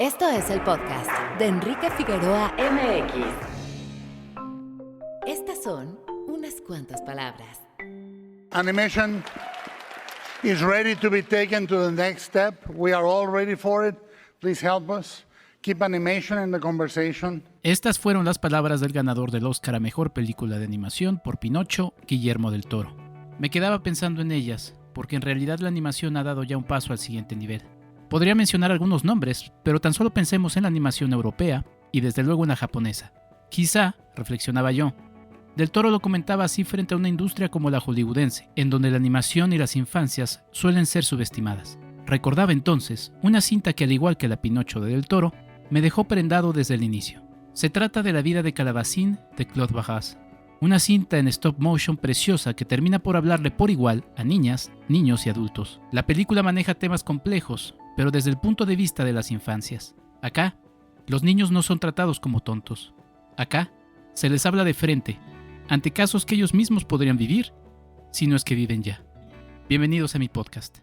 Esto es el podcast de Enrique Figueroa MX. Estas son unas cuantas palabras. Animation is ready to be taken to the next step. We are all ready for it. Please help us. Keep animation in the conversation. Estas fueron las palabras del ganador del Oscar a Mejor Película de Animación por Pinocho, Guillermo del Toro. Me quedaba pensando en ellas, porque en realidad la animación ha dado ya un paso al siguiente nivel. Podría mencionar algunos nombres, pero tan solo pensemos en la animación europea y desde luego en la japonesa. Quizá, reflexionaba yo, Del Toro lo comentaba así frente a una industria como la hollywoodense, en donde la animación y las infancias suelen ser subestimadas. Recordaba entonces una cinta que, al igual que la Pinocho de Del Toro, me dejó prendado desde el inicio. Se trata de La vida de Calabacín de Claude Barras, una cinta en stop motion preciosa que termina por hablarle por igual a niñas, niños y adultos. La película maneja temas complejos, pero desde el punto de vista de las infancias. Acá, los niños no son tratados como tontos. Acá, se les habla de frente, ante casos que ellos mismos podrían vivir, si no es que viven ya. Bienvenidos a mi podcast.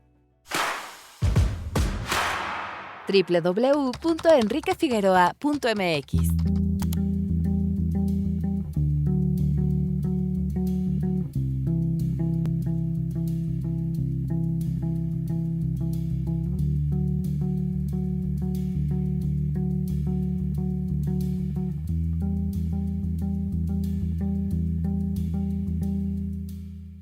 www.enriquefigueroa.mx.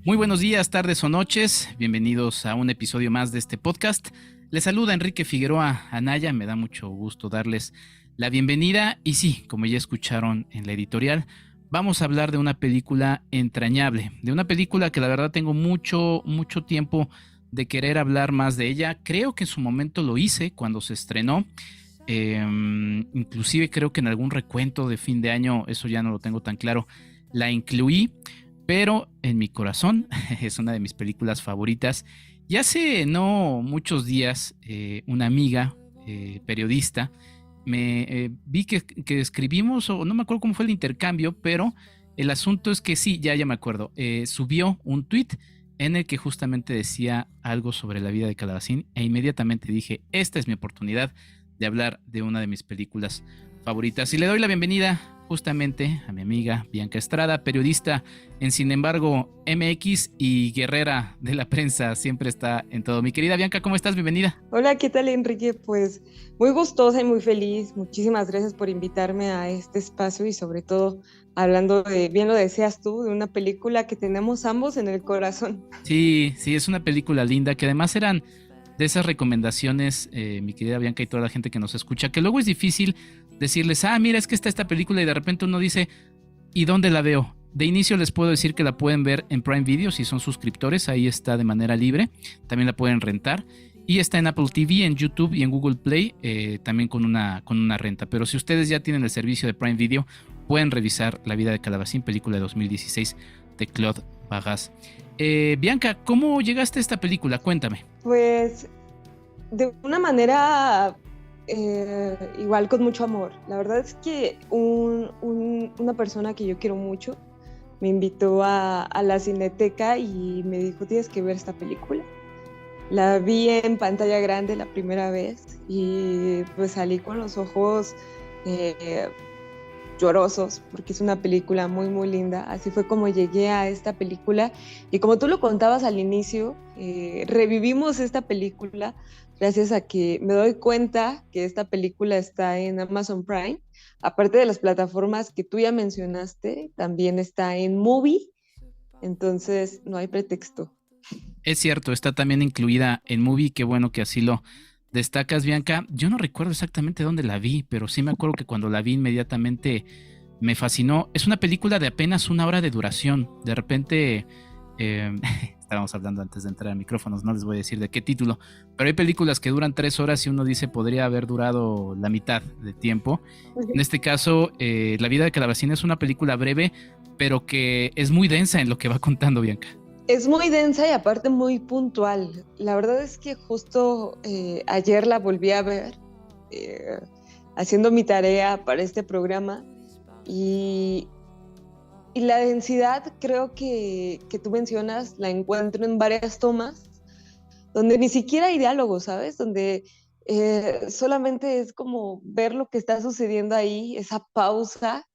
Muy buenos días, tardes o noches. Bienvenidos a un episodio más de este podcast. Les saluda Enrique Figueroa Anaya. Me da mucho gusto darles la bienvenida. Y sí, como ya escucharon en la editorial, vamos a hablar de una película entrañable. De una película que la verdad tengo mucho tiempo de querer hablar más de ella. Creo que en su momento lo hice cuando se estrenó. Inclusive creo que en algún recuento de fin de año, eso ya no lo tengo tan claro, la incluí. Pero en mi corazón es una de mis películas favoritas. Y hace no muchos días, una amiga periodista, vi que escribimos, o no me acuerdo cómo fue el intercambio, pero el asunto es que sí, ya me acuerdo, subió un tweet en el que justamente decía algo sobre la vida de Calabacín, e inmediatamente dije, esta es mi oportunidad de hablar de una de mis películas favoritas. Y le doy la bienvenida justamente a mi amiga Bianca Estrada, periodista en Sin embargo MX y guerrera de la prensa, siempre está en todo. Mi querida Bianca, ¿cómo estás? Bienvenida. Hola, ¿qué tal, Enrique? Pues muy gustosa y muy feliz. Muchísimas gracias por invitarme a este espacio y sobre todo hablando de, bien lo decías tú, de una película que tenemos ambos en el corazón. Sí, es una película linda que además eran de esas recomendaciones, mi querida Bianca y toda la gente que nos escucha, que luego es difícil decirles, mira, es que está esta película y de repente uno dice, ¿y dónde la veo? De inicio les puedo decir que la pueden ver en Prime Video si son suscriptores, ahí está de manera libre, también la pueden rentar y está en Apple TV, en YouTube y en Google Play, también con una renta. Pero si ustedes ya tienen el servicio de Prime Video, pueden revisar La vida de Calabacín, película de 2016 de Claude Barras. Bianca, ¿cómo llegaste a esta película? Cuéntame. Pues de una manera igual con mucho amor. La verdad es que una persona que yo quiero mucho me invitó a la Cineteca y me dijo, tienes que ver esta película. La vi en pantalla grande la primera vez y pues salí con los ojos llorosos, porque es una película muy muy linda. Así fue como llegué a esta película y como tú lo contabas al inicio, revivimos esta película gracias a que me doy cuenta que esta película está en Amazon Prime. Aparte de las plataformas que tú ya mencionaste, también está en Movie, entonces no hay pretexto. Es cierto, está también incluida en Movie, qué bueno que así lo destacas, Bianca. Yo no recuerdo exactamente dónde la vi, pero sí me acuerdo que cuando la vi inmediatamente me fascinó. Es una película de apenas 1 hora de duración. De repente, estábamos hablando antes de entrar a micrófonos, no les voy a decir de qué título, pero hay películas que duran 3 horas y uno dice podría haber durado la mitad de tiempo. En este caso, La vida de Calabacín es una película breve, pero que es muy densa en lo que va contando, Bianca. Es muy densa y aparte muy puntual. La verdad es que justo ayer la volví a ver haciendo mi tarea para este programa y la densidad creo que tú mencionas la encuentro en varias tomas donde ni siquiera hay diálogo, ¿sabes? Donde solamente es como ver lo que está sucediendo ahí, esa pausa,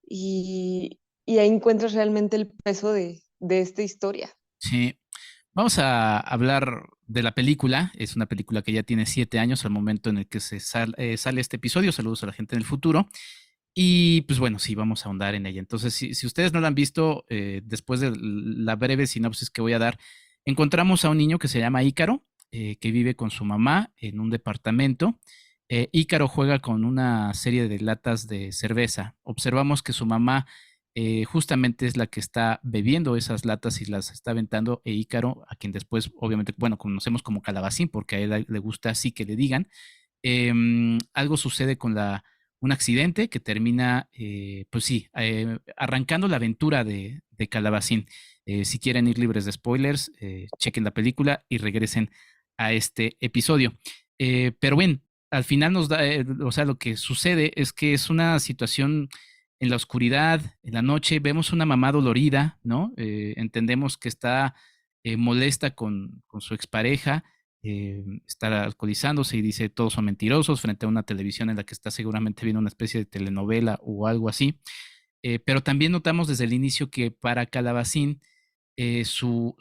y ahí encuentras realmente el peso de esta historia. Sí. Vamos a hablar de la película. Es una película que ya tiene 7 años al momento en el que sale este episodio. Saludos a la gente en el futuro. Y pues bueno, sí, vamos a ahondar en ella. Entonces, si ustedes no la han visto, después de la breve sinopsis que voy a dar, encontramos a un niño que se llama Ícaro, que vive con su mamá en un departamento. Ícaro juega con una serie de latas de cerveza. Observamos que su mamá justamente es la que está bebiendo esas latas y las está aventando, e Ícaro, a quien después, obviamente, bueno, conocemos como Calabacín, porque a él le gusta así que le digan. Algo sucede con un accidente que termina, pues sí, arrancando la aventura de Calabacín. Si quieren ir libres de spoilers, chequen la película y regresen a este episodio. Pero bueno, al final nos da, o sea, lo que sucede es que es una situación en la oscuridad, en la noche, vemos una mamá dolorida, ¿no? Entendemos que está molesta con su expareja, está alcoholizándose y dice todos son mentirosos frente a una televisión en la que está seguramente viendo una especie de telenovela o algo así. Pero también notamos desde el inicio que para Calabacín, su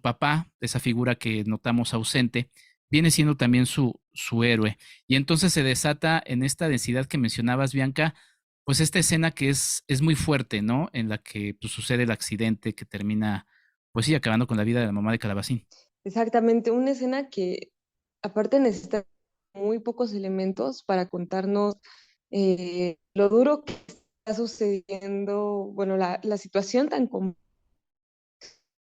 papá, esa figura que notamos ausente, viene siendo también su héroe. Y entonces se desata en esta densidad que mencionabas, Bianca, pues esta escena que es muy fuerte, ¿no? En la que pues, sucede el accidente que termina, pues sí, acabando con la vida de la mamá de Calabacín. Exactamente, una escena que aparte necesita muy pocos elementos para contarnos lo duro que está sucediendo, bueno, la situación tan compleja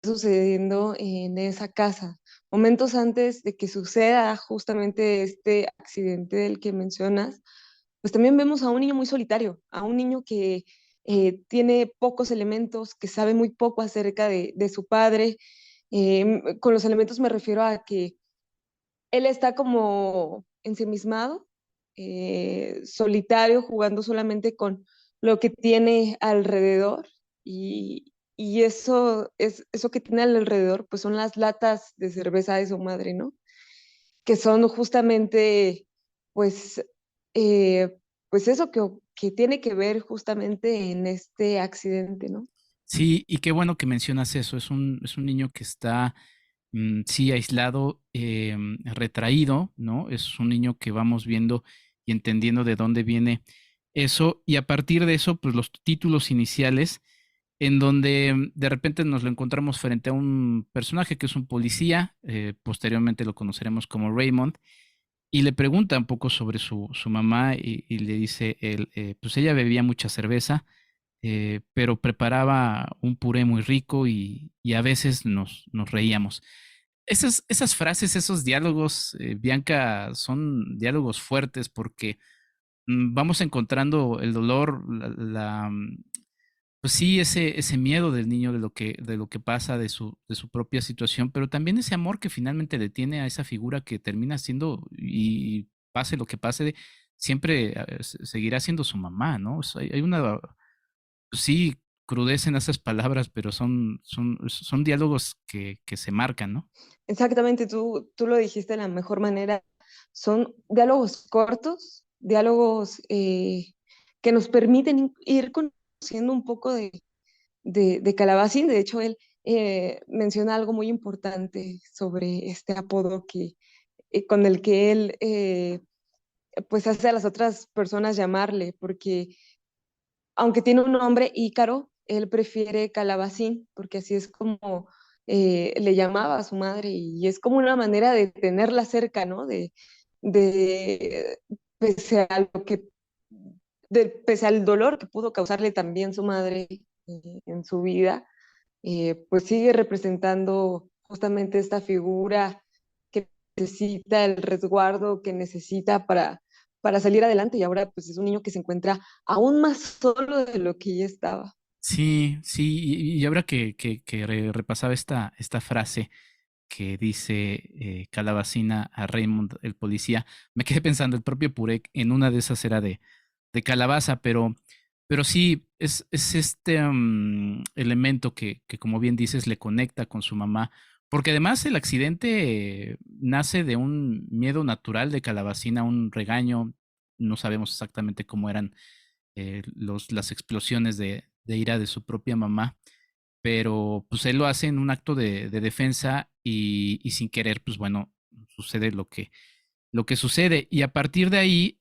sucediendo en esa casa. Momentos antes de que suceda justamente este accidente del que mencionas, pues también vemos a un niño muy solitario, a un niño que tiene pocos elementos, que sabe muy poco acerca de su padre. Con los elementos me refiero a que él está como ensimismado, solitario, jugando solamente con lo que tiene alrededor, y eso, eso que tiene alrededor pues son las latas de cerveza de su madre, ¿no? Que son justamente pues, eh, pues eso que tiene que ver justamente en este accidente, ¿no? Sí, y qué bueno que mencionas eso. Es un niño que está, sí, aislado, retraído, ¿no? Es un niño que vamos viendo y entendiendo de dónde viene eso. Y a partir de eso, pues los títulos iniciales, en donde de repente nos lo encontramos frente a un personaje que es un policía, posteriormente lo conoceremos como Raymond, y le pregunta un poco sobre su mamá y le dice, él, pues ella bebía mucha cerveza, pero preparaba un puré muy rico y a veces nos reíamos. Esas frases, esos diálogos, Bianca, son diálogos fuertes porque vamos encontrando el dolor, pues sí, ese miedo del niño de lo que pasa, de su propia situación, pero también ese amor que finalmente le tiene a esa figura que termina siendo, y pase lo que pase, siempre seguirá siendo su mamá, ¿no? O sea, hay una, pues sí, crudeza en esas palabras, pero son diálogos que se marcan, ¿no? Exactamente, tú lo dijiste de la mejor manera. Son diálogos cortos, diálogos que nos permiten ir conociendo un poco de Calabacín. De hecho, él menciona algo muy importante sobre este apodo con el que él pues hace a las otras personas llamarle, porque aunque tiene un nombre, Ícaro, él prefiere Calabacín, porque así es como le llamaba a su madre, y es como una manera de tenerla cerca, ¿no? De pese a lo que, pese al dolor que pudo causarle también su madre en su vida, pues sigue representando justamente esta figura que necesita el resguardo que necesita para salir adelante, y ahora pues es un niño que se encuentra aún más solo de lo que ya estaba. Sí, sí, y ahora que repasaba esta frase que dice Calabacina a Raymond, el policía, me quedé pensando, el propio Purek en una de esas era de calabaza, pero sí, es este elemento que, como bien dices, le conecta con su mamá, Porque además el accidente nace de un miedo natural de Calabacín a un regaño. No sabemos exactamente cómo eran las explosiones de ira de su propia mamá, pero pues él lo hace en un acto de defensa y sin querer, pues bueno, sucede lo que sucede. Y a partir de ahí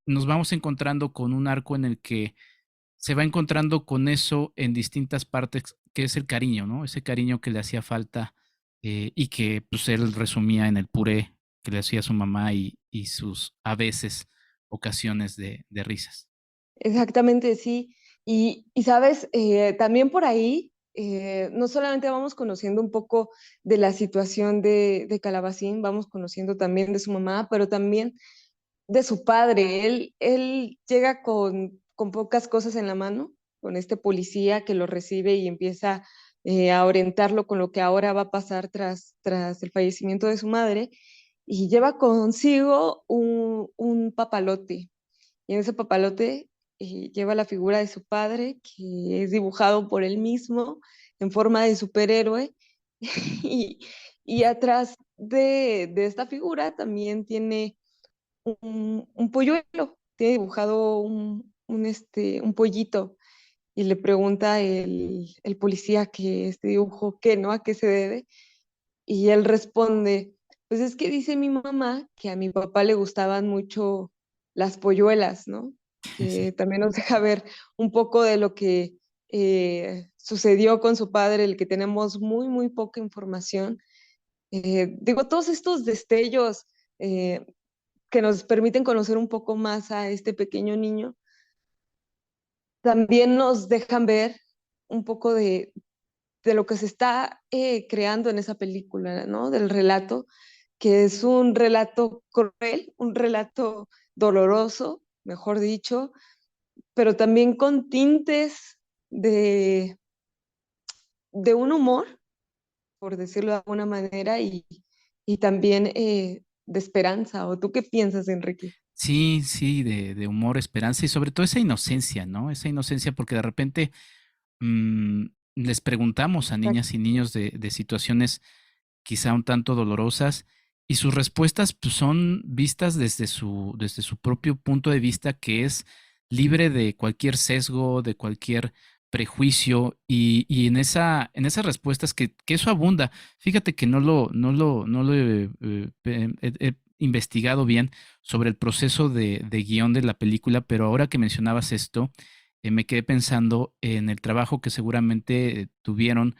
nos vamos encontrando con un arco en el que se va encontrando con eso en distintas partes, que es el cariño, ¿no? Ese cariño que le hacía falta y que pues él resumía en el puré que le hacía a su mamá y sus a veces ocasiones de risas. Exactamente, sí. Y sabes, también por ahí, no solamente vamos conociendo un poco de la situación de Calabacín, vamos conociendo también de su mamá, pero también de su padre. Él llega con pocas cosas en la mano, con este policía que lo recibe y empieza a orientarlo con lo que ahora va a pasar tras el fallecimiento de su madre, y lleva consigo un papalote. Y en ese papalote lleva la figura de su padre, que es dibujado por él mismo en forma de superhéroe. Y, y atrás de esta figura también tiene un polluelo, tiene dibujado un pollito, y le pregunta el policía que este dibujo, ¿qué, no? ¿A qué se debe? Y él responde, pues es que dice mi mamá que a mi papá le gustaban mucho las polluelas, ¿no? Sí. Que también nos deja ver un poco de lo que sucedió con su padre, el que tenemos muy, muy poca información. Digo, todos estos destellos eh, que nos permiten conocer un poco más a este pequeño niño, también nos dejan ver un poco de lo que se está creando en esa película, ¿no? Del relato, que es un relato cruel, un relato doloroso, mejor dicho, pero también con tintes de, de un humor, por decirlo de alguna manera, y también de esperanza. ¿O tú qué piensas, Enrique? Sí, sí, de humor, esperanza y sobre todo esa inocencia, ¿no? Esa inocencia porque de repente mm, les preguntamos a niñas y niños de situaciones quizá un tanto dolorosas y sus respuestas pues, son vistas desde su propio punto de vista que es libre de cualquier sesgo, de cualquier prejuicio y en esas respuestas que eso abunda. Fíjate que no lo he investigado bien sobre el proceso de guión de la película, pero ahora que mencionabas esto, me quedé pensando en el trabajo que seguramente tuvieron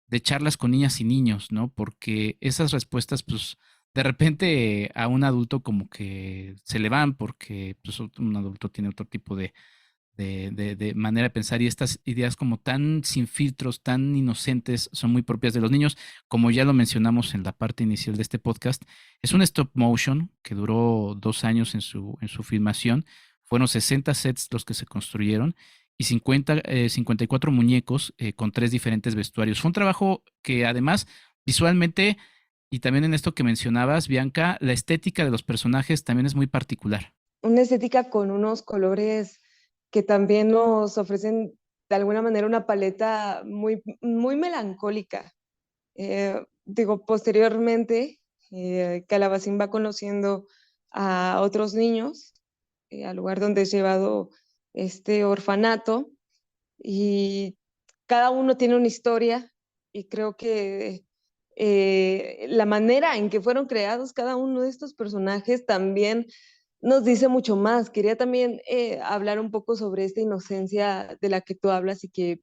de charlas con niñas y niños, ¿no? Porque esas respuestas, pues, de repente a un adulto como que se le van porque pues, un adulto tiene otro tipo de manera de pensar y estas ideas como tan sin filtros, tan inocentes, son muy propias de los niños. Como ya lo mencionamos en la parte inicial de este podcast, es un stop motion que duró 2 años en su filmación. Fueron 60 sets los que se construyeron y 54 muñecos con 3 diferentes vestuarios. Fue un trabajo que además visualmente y también en esto que mencionabas, Bianca, la estética de los personajes también es muy particular. Una estética con unos colores que también nos ofrecen de alguna manera una paleta muy, muy melancólica. Digo, posteriormente, Calabacín va conociendo a otros niños al lugar donde es llevado este orfanato, y cada uno tiene una historia, y creo que la manera en que fueron creados cada uno de estos personajes también nos dice mucho más. Quería también hablar un poco sobre esta inocencia de la que tú hablas y que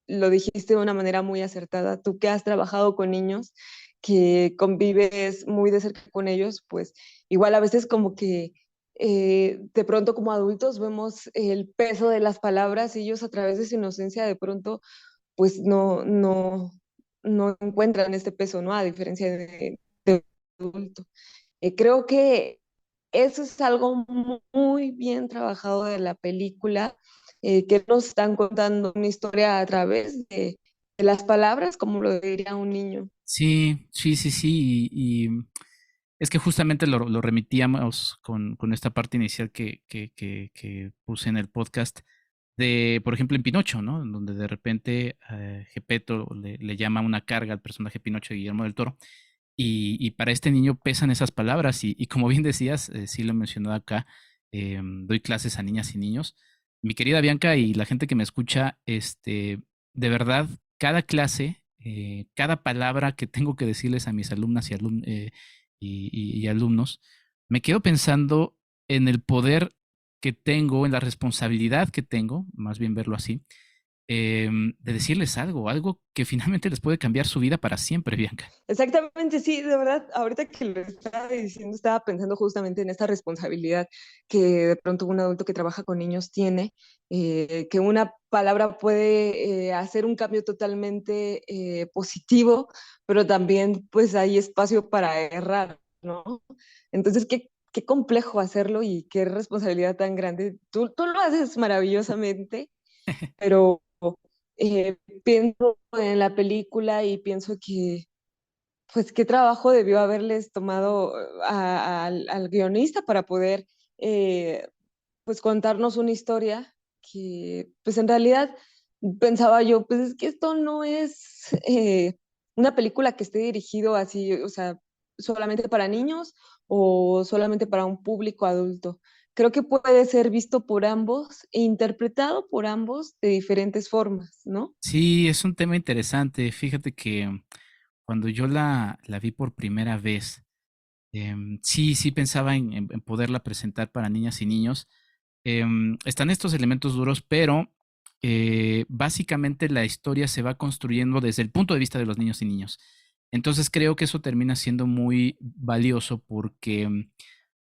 lo dijiste de una manera muy acertada. Tú que has trabajado con niños, que convives muy de cerca con ellos, pues igual a veces como que de pronto como adultos vemos el peso de las palabras y ellos a través de su inocencia de pronto pues no encuentran este peso, ¿no? A diferencia de adulto. Creo que eso es algo muy bien trabajado de la película, que nos están contando una historia a través de las palabras, como lo diría un niño. Sí, sí, sí, sí. Y es que justamente lo remitíamos con esta parte inicial que puse en el podcast. de, por ejemplo, en Pinocho, ¿no? En donde de repente Gepetto le llama una carga al personaje Pinocho de Guillermo del Toro. Y para este niño pesan esas palabras. Y como bien decías, sí lo he mencionado acá, doy clases a niñas y niños. Mi querida Bianca y la gente que me escucha, de verdad, cada clase, cada palabra que tengo que decirles a mis alumnas y alumnos, me quedo pensando en el poder que tengo, en la responsabilidad que tengo, más bien verlo así, de decirles algo, algo que finalmente les puede cambiar su vida para siempre, Bianca. Exactamente, sí, de verdad, ahorita que lo estaba diciendo, estaba pensando justamente en esta responsabilidad que de pronto un adulto que trabaja con niños tiene, que una palabra puede hacer un cambio totalmente positivo, pero también pues hay espacio para errar, ¿no? Entonces, qué complejo hacerlo y qué responsabilidad tan grande. Tú lo haces maravillosamente, pero pienso en la película y pienso que pues qué trabajo debió haberles tomado al guionista para poder eh, pues contarnos una historia que pues en realidad pensaba yo, pues es que esto no es una película que esté dirigido así, o sea, solamente para niños o solamente para un público adulto. Creo que puede ser visto por ambos e interpretado por ambos de diferentes formas, ¿no? Sí, es un tema interesante. Fíjate que cuando yo la vi por primera vez, sí pensaba en poderla presentar para niñas y niños. Están estos elementos duros, pero básicamente la historia se va construyendo desde el punto de vista de los niños y niños. Entonces creo que eso termina siendo muy valioso porque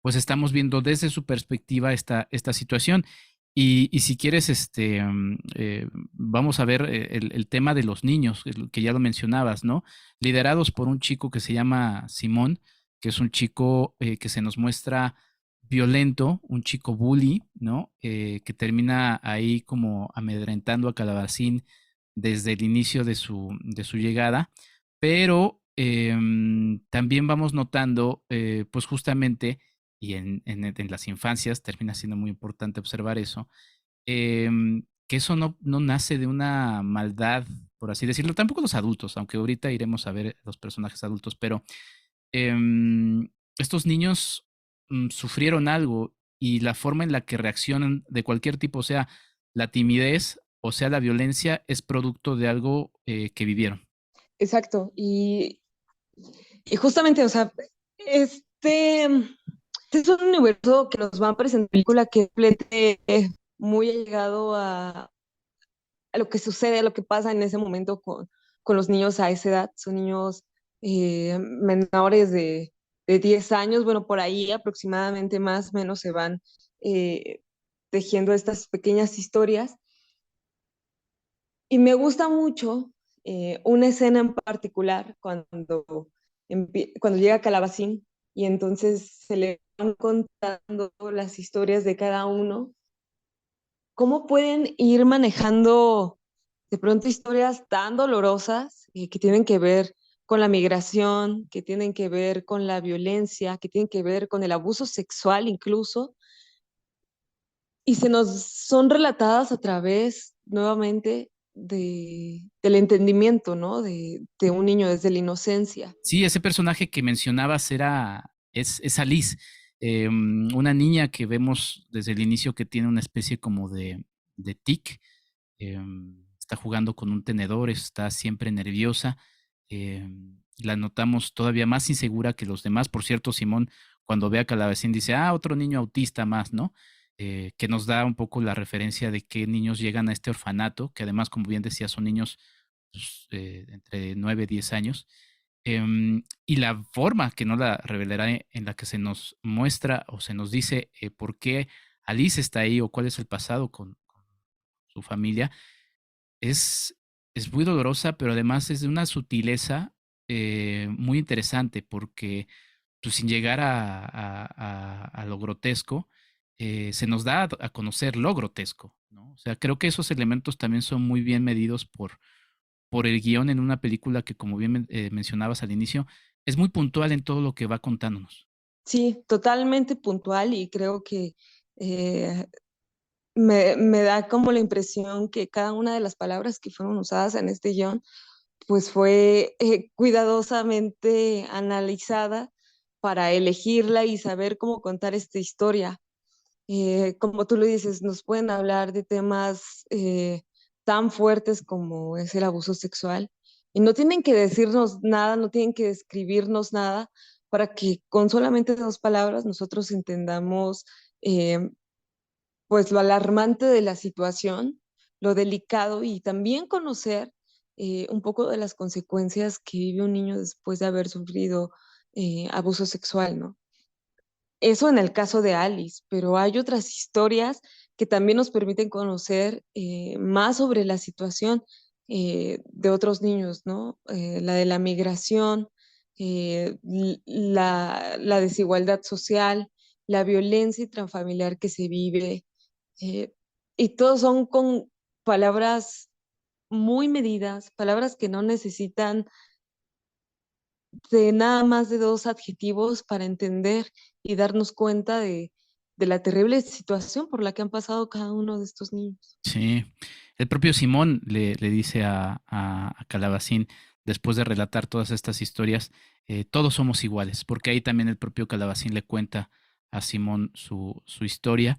pues estamos viendo desde su perspectiva esta situación. Y si quieres, vamos a ver el tema de los niños, que ya lo mencionabas, ¿no? Liderados por un chico que se llama Simón, que es un chico que se nos muestra violento, un chico bully, ¿no? Que termina ahí como amedrentando a Calabacín desde el inicio de su llegada, pero también vamos notando, pues justamente, y en las infancias termina siendo muy importante observar eso, que eso no nace de una maldad, por así decirlo, tampoco los adultos, aunque ahorita iremos a ver los personajes adultos, pero estos niños sufrieron algo y la forma en la que reaccionan de cualquier tipo, o sea, la timidez o sea la violencia, es producto de algo que vivieron. Exacto. Y justamente, o sea, es un universo que nos va a presentar película que es muy allegado a lo que sucede, a lo que pasa en ese momento con los niños a esa edad. Son niños menores de 10 años, bueno, por ahí aproximadamente más o menos se van eh, tejiendo estas pequeñas historias. Y me gusta mucho una escena en particular cuando llega Calabacín y entonces se le van contando las historias de cada uno, cómo pueden ir manejando de pronto historias tan dolorosas que tienen que ver con la migración, que tienen que ver con la violencia, que tienen que ver con el abuso sexual incluso, y se nos son relatadas a través nuevamente del entendimiento, ¿no? De un niño desde la inocencia. Sí, ese personaje que mencionabas es Alice, una niña que vemos desde el inicio que tiene una especie como de tic, está jugando con un tenedor, está siempre nerviosa, la notamos todavía más insegura que los demás. Por cierto, Simón, cuando ve a Calabacín, dice, ah, otro niño autista más, ¿no? Que nos da un poco la referencia de qué niños llegan a este orfanato, que además, como bien decía, son niños pues, entre 9 y 10 años. Y la forma, que no la revelará, en la que se nos muestra o se nos dice por qué Alice está ahí o cuál es el pasado con su familia, es, es muy dolorosa, pero además es de una sutileza muy interesante, porque pues, sin llegar a lo grotesco, se nos da a conocer lo grotesco, ¿no? O sea, creo que esos elementos también son muy bien medidos por el guión en una película que, como bien mencionabas al inicio, es muy puntual en todo lo que va contándonos. Sí, totalmente puntual y creo que eh, me da como la impresión que cada una de las palabras que fueron usadas en este guión, pues fue cuidadosamente analizada para elegirla y saber cómo contar esta historia. Como tú lo dices, nos pueden hablar de temas tan fuertes como es el abuso sexual y no tienen que decirnos nada, no tienen que describirnos nada para que con solamente 2 palabras nosotros entendamos eh, pues lo alarmante de la situación, lo delicado y también conocer un poco de las consecuencias que vive un niño después de haber sufrido abuso sexual, ¿no? Eso en el caso de Alice, pero hay otras historias que también nos permiten conocer más sobre la situación de otros niños, ¿no? La de la migración, la desigualdad social, la violencia intrafamiliar que se vive, eh, y todos son con palabras muy medidas, palabras que no necesitan de nada más de 2 adjetivos para entender y darnos cuenta de la terrible situación por la que han pasado cada uno de estos niños. Sí, el propio Simón le dice a Calabacín, después de relatar todas estas historias, todos somos iguales, porque ahí también el propio Calabacín le cuenta a Simón su historia.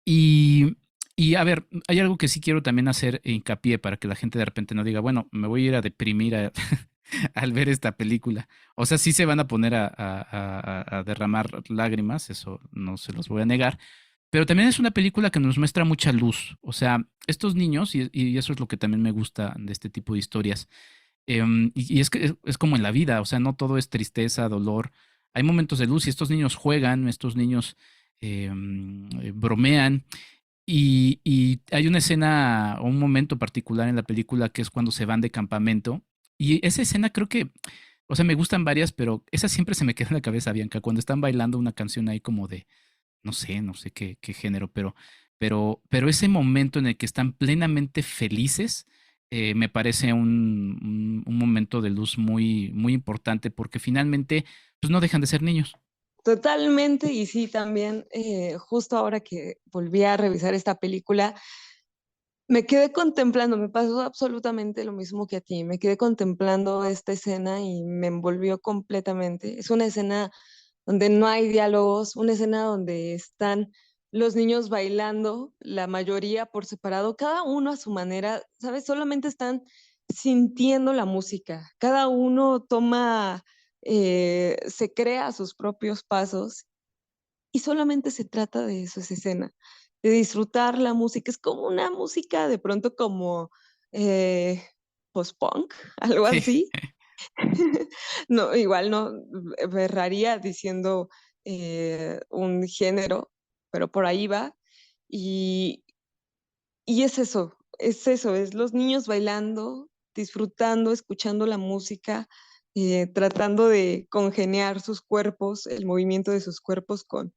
Y, y a ver, hay algo que sí quiero también hacer hincapié para que la gente de repente no diga, bueno, me voy a ir a deprimir al ver esta película. O sea, sí se van a poner a derramar lágrimas, eso no se los voy a negar, pero también es una película que nos muestra mucha luz. O sea, estos niños, y eso es lo que también me gusta de este tipo de historias, y es que es como en la vida, o sea, no todo es tristeza, dolor. Hay momentos de luz y estos niños juegan, estos niños bromean. Y hay una escena o un momento particular en la película que es cuando se van de campamento. Y esa escena creo que, o sea, me gustan varias, pero esa siempre se me queda en la cabeza, Bianca, cuando están bailando una canción ahí como de, no sé qué género, pero ese momento en el que están plenamente felices, me parece un momento de luz muy importante porque finalmente, pues no dejan de ser niños. Totalmente, y sí, también justo ahora que volví a revisar esta película, me quedé contemplando, me pasó absolutamente lo mismo que a ti, me quedé contemplando esta escena y me envolvió completamente. Es una escena donde no hay diálogos, una escena donde están los niños bailando, la mayoría por separado, cada uno a su manera, ¿sabes? Solamente están sintiendo la música, cada uno toma, se crea sus propios pasos y solamente se trata de eso, esa escena, de disfrutar la música. Es como una música de pronto como eh, post-punk, algo Sí. así. No, igual no berraría diciendo un género, pero por ahí va. Y, y es eso, es los niños bailando, disfrutando, escuchando la música, tratando de congeniar sus cuerpos, el movimiento de sus cuerpos con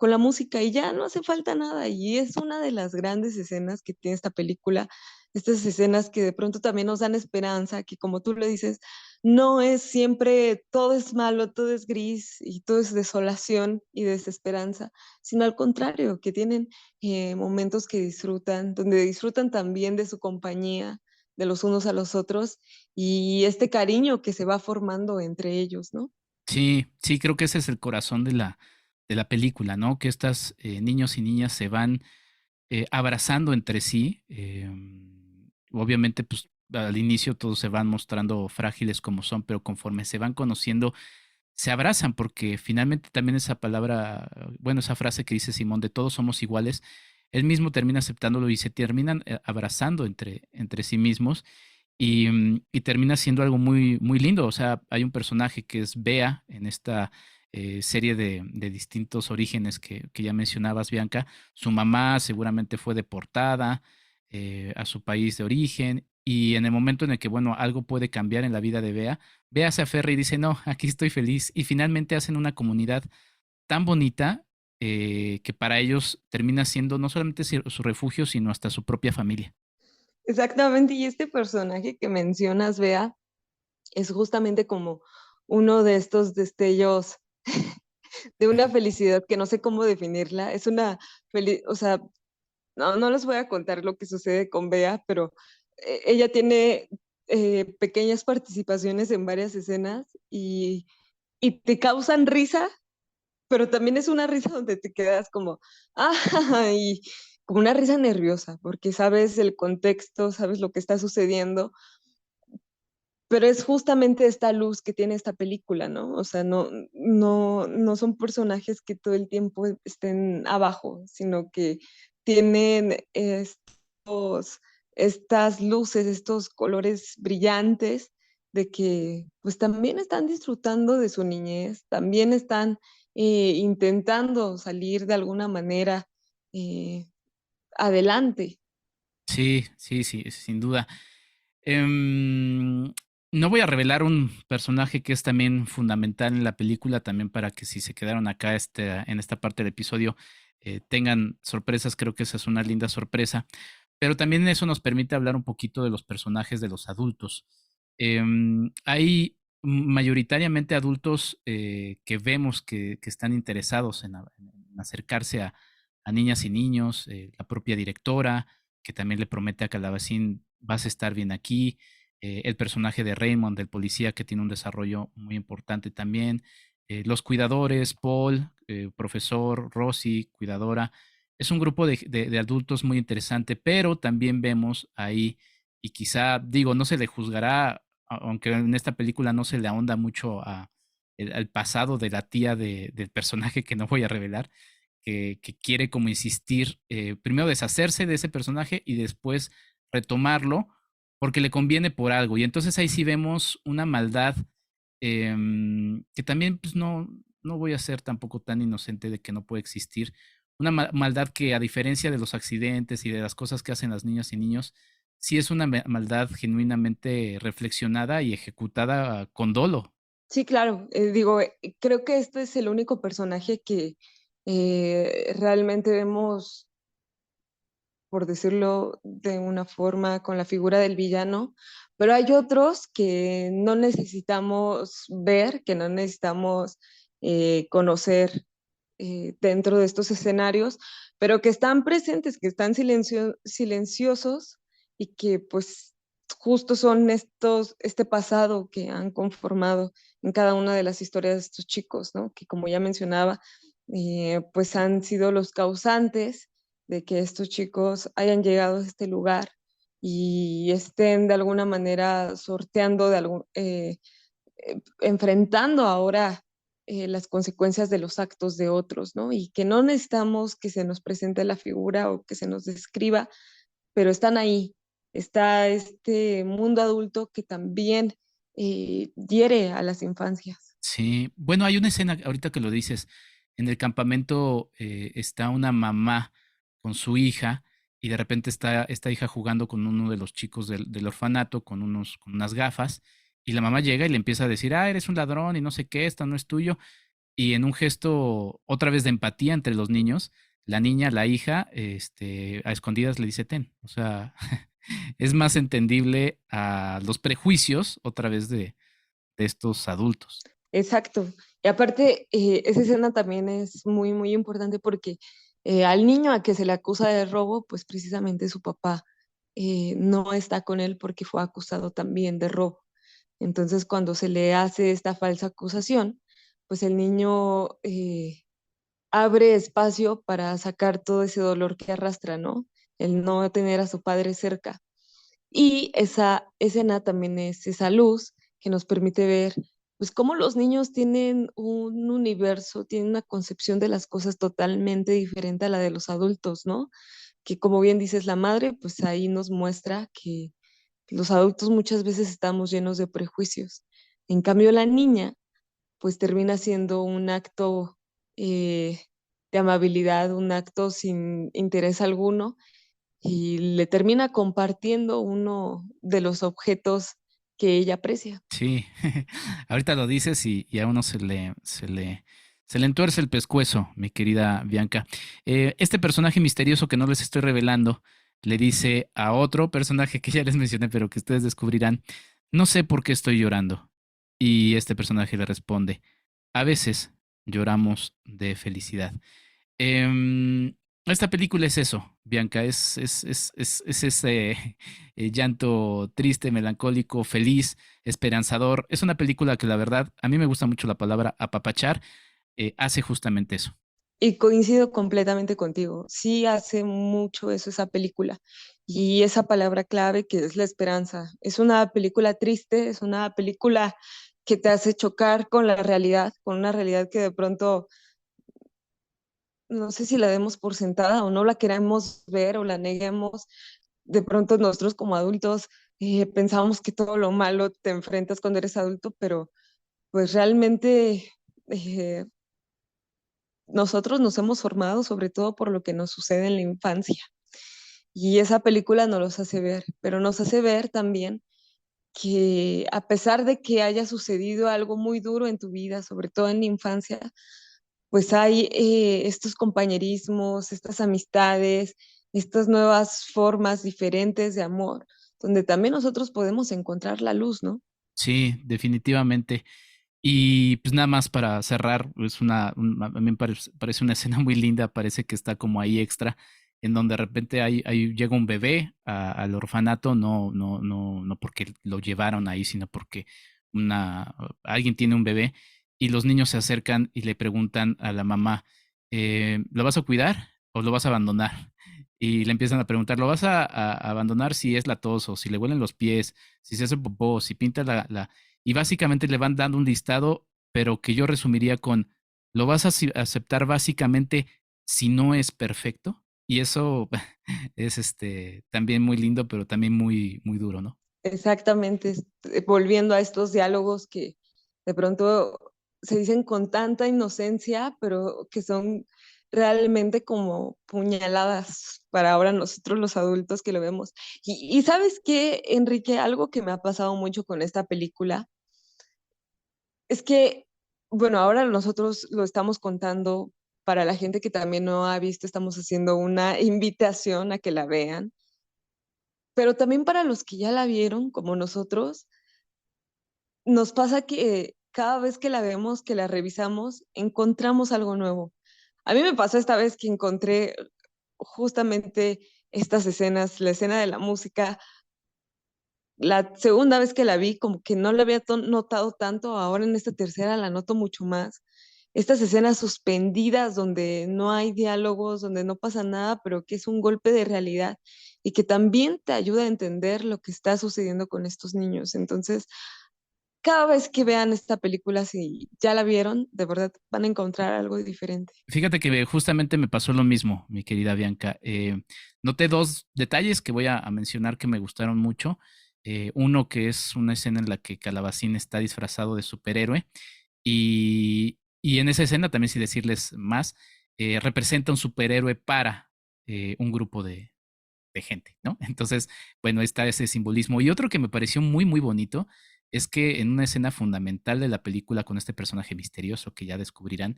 la música y ya no hace falta nada. Y es una de las grandes escenas que tiene esta película, estas escenas que de pronto también nos dan esperanza, que como tú lo dices, no es siempre todo es malo, todo es gris y todo es desolación y desesperanza, sino al contrario, que tienen momentos que disfrutan, donde disfrutan también de su compañía, de los unos a los otros y este cariño que se va formando entre ellos, ¿no? Sí, sí, creo que ese es el corazón de la película, ¿no? Que estas niños y niñas se van abrazando entre sí. Obviamente, pues al inicio todos se van mostrando frágiles como son, pero conforme se van conociendo, se abrazan, porque finalmente también esa palabra, bueno, esa frase que dice Simón de todos somos iguales, él mismo termina aceptándolo y se terminan abrazando entre sí mismos y termina siendo algo muy lindo. O sea, hay un personaje que es Bea en esta serie de distintos orígenes que ya mencionabas, Bianca. Su mamá seguramente fue deportada a su país de origen y en el momento en el que, bueno, algo puede cambiar en la vida de Bea, Bea se aferra y dice, no, aquí estoy feliz. Y finalmente hacen una comunidad tan bonita que para ellos termina siendo no solamente su refugio, sino hasta su propia familia. Exactamente, y este personaje que mencionas, Bea, es justamente como uno de estos destellos de una felicidad que no sé cómo definirla. Es una o sea, no les voy a contar lo que sucede con Bea, pero ella tiene pequeñas participaciones en varias escenas y te causan risa, pero también es una risa donde te quedas como, ah, y como una risa nerviosa, porque sabes el contexto, sabes lo que está sucediendo, pero es justamente esta luz que tiene esta película, ¿no? O sea, no son personajes que todo el tiempo estén abajo, sino que tienen estas luces, estos colores brillantes de que pues también están disfrutando de su niñez, también están intentando salir de alguna manera eh, adelante. Sí, sí, sí, sin duda. Em, no voy a revelar un personaje que es también fundamental en la película, también para que si se quedaron acá en esta parte del episodio tengan sorpresas. Creo que esa es una linda sorpresa. Pero también eso nos permite hablar un poquito de los personajes de los adultos. Hay mayoritariamente adultos que vemos que están interesados en acercarse a niñas y niños, la propia directora, que también le promete a Calabacín, vas a estar bien aquí, el personaje de Raymond, del policía, que tiene un desarrollo muy importante también, los cuidadores, Paul, profesor, Rosy, cuidadora. Es un grupo de adultos muy interesante, pero también vemos ahí, y quizá, digo, no se le juzgará, aunque en esta película no se le ahonda mucho al pasado de la tía del personaje que no voy a revelar, que quiere como insistir, primero deshacerse de ese personaje y después retomarlo porque le conviene por algo. Y entonces ahí sí vemos una maldad que también pues no voy a ser tampoco tan inocente de que no puede existir. Una maldad que a diferencia de los accidentes y de las cosas que hacen las niñas y niños, sí es una maldad genuinamente reflexionada y ejecutada con dolo. Sí, claro. Digo, creo que este es el único personaje que realmente vemos, por decirlo de una forma, con la figura del villano, pero hay otros que no necesitamos ver, que no necesitamos conocer dentro de estos escenarios, pero que están presentes, que están silenciosos y que pues justo son este pasado que han conformado en cada una de las historias de estos chicos, ¿no? Que como ya mencionaba, pues han sido los causantes de que estos chicos hayan llegado a este lugar y estén de alguna manera sorteando, enfrentando ahora las consecuencias de los actos de otros, ¿no? Y que no necesitamos que se nos presente la figura o que se nos describa, pero están ahí. Está este mundo adulto que también hiere a las infancias. Sí, bueno, hay una escena, ahorita que lo dices, en el campamento está una mamá con su hija y de repente está esta hija jugando con uno de los chicos del orfanato con unas gafas y la mamá llega y le empieza a decir, ah, eres un ladrón y no sé qué, esto no es tuyo. Y en un gesto otra vez de empatía entre los niños, la niña, la hija, a escondidas le dice ten. O sea, es más entendible a los prejuicios otra vez de estos adultos. Exacto. Y aparte, esa escena también es muy, muy importante porque al niño a que se le acusa de robo, pues precisamente su papá no está con él porque fue acusado también de robo. Entonces, cuando se le hace esta falsa acusación, pues el niño abre espacio para sacar todo ese dolor que arrastra, ¿no? El no tener a su padre cerca. Y esa escena también es esa luz que nos permite ver, pues, cómo los niños tienen un universo, tienen una concepción de las cosas totalmente diferente a la de los adultos, ¿no? Que como bien dices, la madre, pues ahí nos muestra que los adultos muchas veces estamos llenos de prejuicios. En cambio, la niña, pues termina siendo un acto eh, de amabilidad, un acto sin interés alguno y le termina compartiendo uno de los objetos que ella aprecia. Sí, ahorita lo dices y a uno se le entuerce el pescuezo, mi querida Bianca. Este personaje misterioso que no les estoy revelando le dice a otro personaje que ya les mencioné, pero que ustedes descubrirán, no sé por qué estoy llorando. Y este personaje le responde, a veces lloramos de felicidad. Esta película es eso, Bianca, es ese llanto triste, melancólico, feliz, esperanzador. Es una película que la verdad, a mí me gusta mucho la palabra apapachar, hace justamente eso. Y coincido completamente contigo. Sí hace mucho eso esa película. Y esa palabra clave que es la esperanza. Es una película triste, es una película que te hace chocar con la realidad, con una realidad que de pronto no sé si la demos por sentada o no la queremos ver o la neguemos. De pronto nosotros como adultos pensamos que todo lo malo te enfrentas cuando eres adulto, pero pues realmente eh, nosotros nos hemos formado sobre todo por lo que nos sucede en la infancia. Y esa película nos los hace ver, pero nos hace ver también que a pesar de que haya sucedido algo muy duro en tu vida, sobre todo en la infancia, pues hay estos compañerismos, estas amistades, estas nuevas formas diferentes de amor, donde también nosotros podemos encontrar la luz, ¿no? Sí, definitivamente. Y pues nada más para cerrar, es a mí me parece una escena muy linda, parece que está como ahí extra, en donde de repente llega un bebé al orfanato, no porque lo llevaron ahí, sino porque alguien tiene un bebé y los niños se acercan y le preguntan a la mamá, ¿lo vas a cuidar o lo vas a abandonar? Y le empiezan a preguntar, ¿lo vas a abandonar si es latoso, si le huelen los pies, si se hace popó, si pinta y básicamente le van dando un listado, pero que yo resumiría con, lo vas a aceptar básicamente si no es perfecto. Y eso es también muy lindo, pero también muy duro, ¿no? Exactamente, volviendo a estos diálogos que de pronto se dicen con tanta inocencia, pero que son realmente como puñaladas para ahora nosotros los adultos que lo vemos. Y sabes qué, Enrique, algo que me ha pasado mucho con esta película es que, bueno, ahora nosotros lo estamos contando para la gente que también no ha visto, estamos haciendo una invitación a que la vean, pero también para los que ya la vieron, como nosotros, nos pasa que cada vez que la vemos, que la revisamos, encontramos algo nuevo. A mí me pasó esta vez que encontré justamente estas escenas, la escena de la música. La segunda vez que la vi, como que no la había notado tanto, ahora en esta tercera la noto mucho más. Estas escenas suspendidas donde no hay diálogos, donde no pasa nada, pero que es un golpe de realidad y que también te ayuda a entender lo que está sucediendo con estos niños. Entonces, cada vez que vean esta película, si ya la vieron, de verdad van a encontrar algo diferente. Fíjate que justamente me pasó lo mismo, mi querida Bianca. Noté dos detalles que voy a mencionar que me gustaron mucho. Uno que es una escena en la que Calabacín está disfrazado de superhéroe y en esa escena, también sin decirles más, representa un superhéroe para un grupo de gente, ¿no? Entonces, bueno, está ese simbolismo. Y otro que me pareció muy bonito es que en una escena fundamental de la película con este personaje misterioso que ya descubrirán,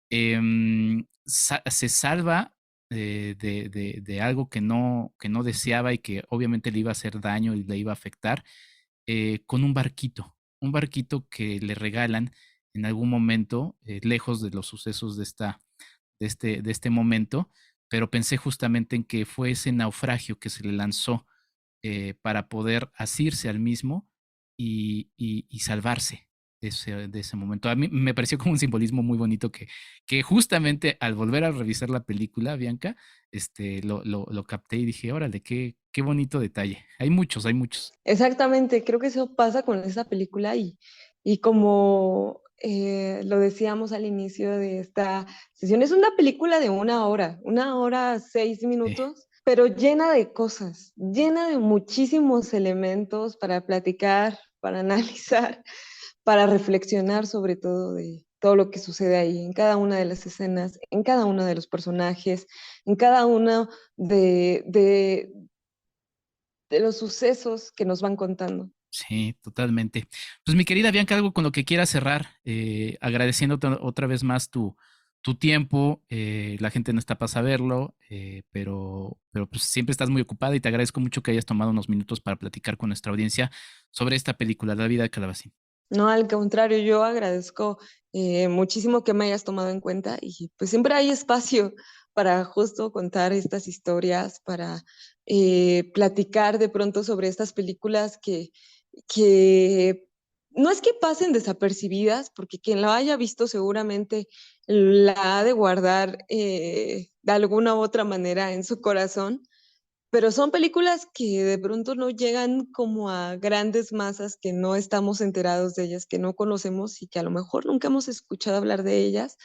se salva de algo que no deseaba y que obviamente le iba a hacer daño y le iba a afectar con un barquito que le regalan en algún momento, lejos de los sucesos de este momento, pero pensé justamente en que fue ese naufragio que se le lanzó para poder asirse al mismo y salvarse de ese momento. A mí me pareció como un simbolismo muy bonito que justamente al volver a revisar la película, Bianca, lo capté y dije, órale, qué bonito detalle. Hay muchos, hay muchos. Exactamente, creo que eso pasa con esta película y como lo decíamos al inicio de esta sesión, es una película de una hora, seis Sí, minutos, pero llena de cosas, llena de muchísimos elementos para platicar, para analizar, para reflexionar sobre todo de todo lo que sucede ahí, en cada una de las escenas, en cada uno de los personajes, en cada uno de los sucesos que nos van contando. sí, totalmente. Pues mi querida Bianca, algo con lo que quieras cerrar, agradeciéndote otra vez más tu tiempo. La gente no está para saberlo, pero pues siempre estás muy ocupada y te agradezco mucho que hayas tomado unos minutos para platicar con nuestra audiencia sobre esta película, La vida de Calabacín. No, al contrario, yo agradezco muchísimo que me hayas tomado en cuenta y pues siempre hay espacio para justo contar estas historias, para platicar de pronto sobre estas películas que no es que pasen desapercibidas, porque quien la haya visto seguramente la ha de guardar de alguna u otra manera en su corazón, pero son películas que de pronto no llegan como a grandes masas, que no estamos enterados de ellas, que no conocemos y que a lo mejor nunca hemos escuchado hablar de ellas.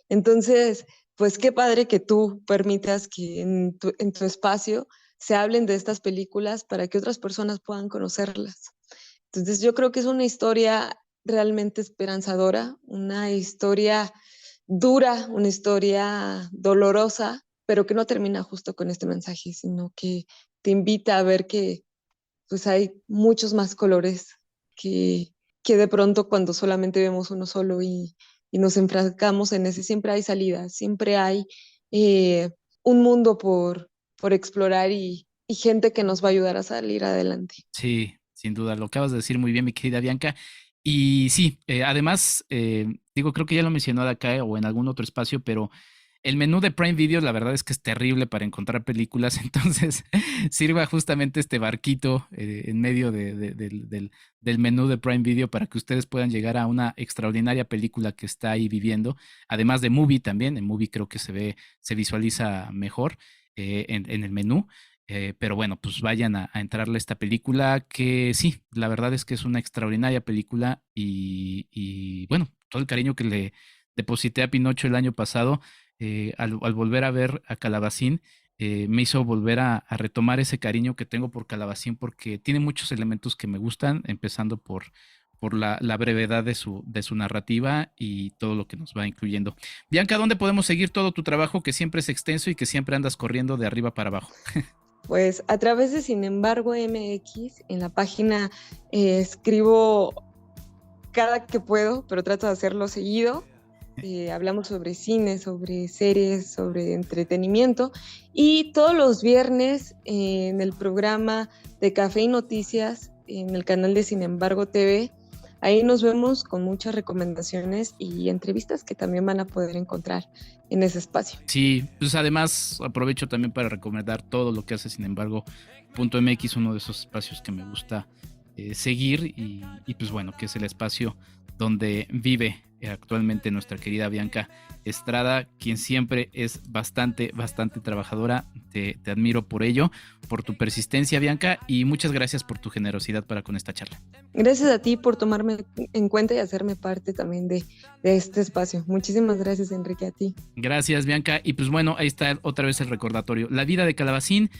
Entonces, pues qué padre que tú permitas que en tu espacio se hablen de estas películas para que otras personas puedan conocerlas. Entonces, yo creo que es una historia realmente esperanzadora, una historia dura, una historia dolorosa, pero que no termina justo con este mensaje, sino que te invita a ver que pues hay muchos más colores que de pronto cuando solamente vemos uno solo y nos enfrascamos en ese, siempre hay salida, siempre hay un mundo por explorar y gente que nos va a ayudar a salir adelante. Sí, sin duda, lo acabas de decir muy bien, mi querida Bianca. Y sí, además, digo, creo que ya lo mencionó de acá o en algún otro espacio, pero el menú de Prime Video, la verdad es que es terrible para encontrar películas, entonces sirva justamente este barquito en medio del menú de Prime Video para que ustedes puedan llegar a una extraordinaria película que está ahí viviendo. Además de Movie también, en Movie creo que se visualiza mejor en el menú. Pero bueno, pues vayan a entrarle a esta película que sí, la verdad es que es una extraordinaria película y bueno, todo el cariño que le deposité a Pinocho el año pasado, al volver a ver a Calabacín, me hizo volver a retomar ese cariño que tengo por Calabacín porque tiene muchos elementos que me gustan, empezando por la brevedad de su narrativa y todo lo que nos va incluyendo. Bianca, ¿dónde podemos seguir todo tu trabajo que siempre es extenso y que siempre andas corriendo de arriba para abajo? Pues a través de Sin embargo MX, en la página escribo cada que puedo, pero trato de hacerlo seguido. Hablamos sobre cine, sobre series, sobre entretenimiento y todos los viernes en el programa de Café y Noticias en el canal de Sin embargo TV. Ahí nos vemos con muchas recomendaciones y entrevistas que también van a poder encontrar en ese espacio. Sí, pues además aprovecho también para recomendar todo lo que hace Sin embargo .mx, uno de esos espacios que me gusta seguir y pues bueno, que es el espacio donde vive actualmente nuestra querida Bianca Estrada, quien siempre es bastante trabajadora. Te admiro por ello, por tu persistencia, Bianca, y muchas gracias por tu generosidad para con esta charla. Gracias a ti por tomarme en cuenta y hacerme parte también de este espacio. Muchísimas gracias, Enrique, a ti. Gracias, Bianca. Y pues bueno, ahí está otra vez el recordatorio. La vida de Calabacín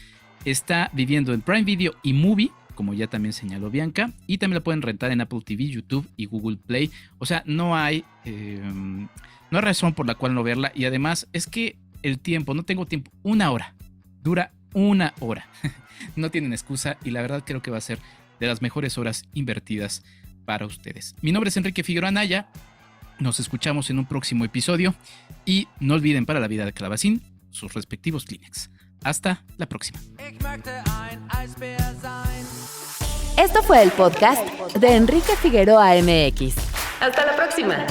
está viviendo en Prime Video y Movie, como ya también señaló Bianca, y también la pueden rentar en Apple TV, YouTube y Google Play. O sea, no hay razón por la cual no verla, y además es que el tiempo, no tengo tiempo, 1 hora, dura 1 hora. No tienen excusa y la verdad creo que va a ser de las mejores horas invertidas para ustedes. Mi nombre es Enrique Figueroa Anaya, nos escuchamos en un próximo episodio y no olviden para la vida de Calabacín sus respectivos Kleenex. Hasta la próxima. Esto fue el podcast de Enrique Figueroa MX. Hasta la próxima.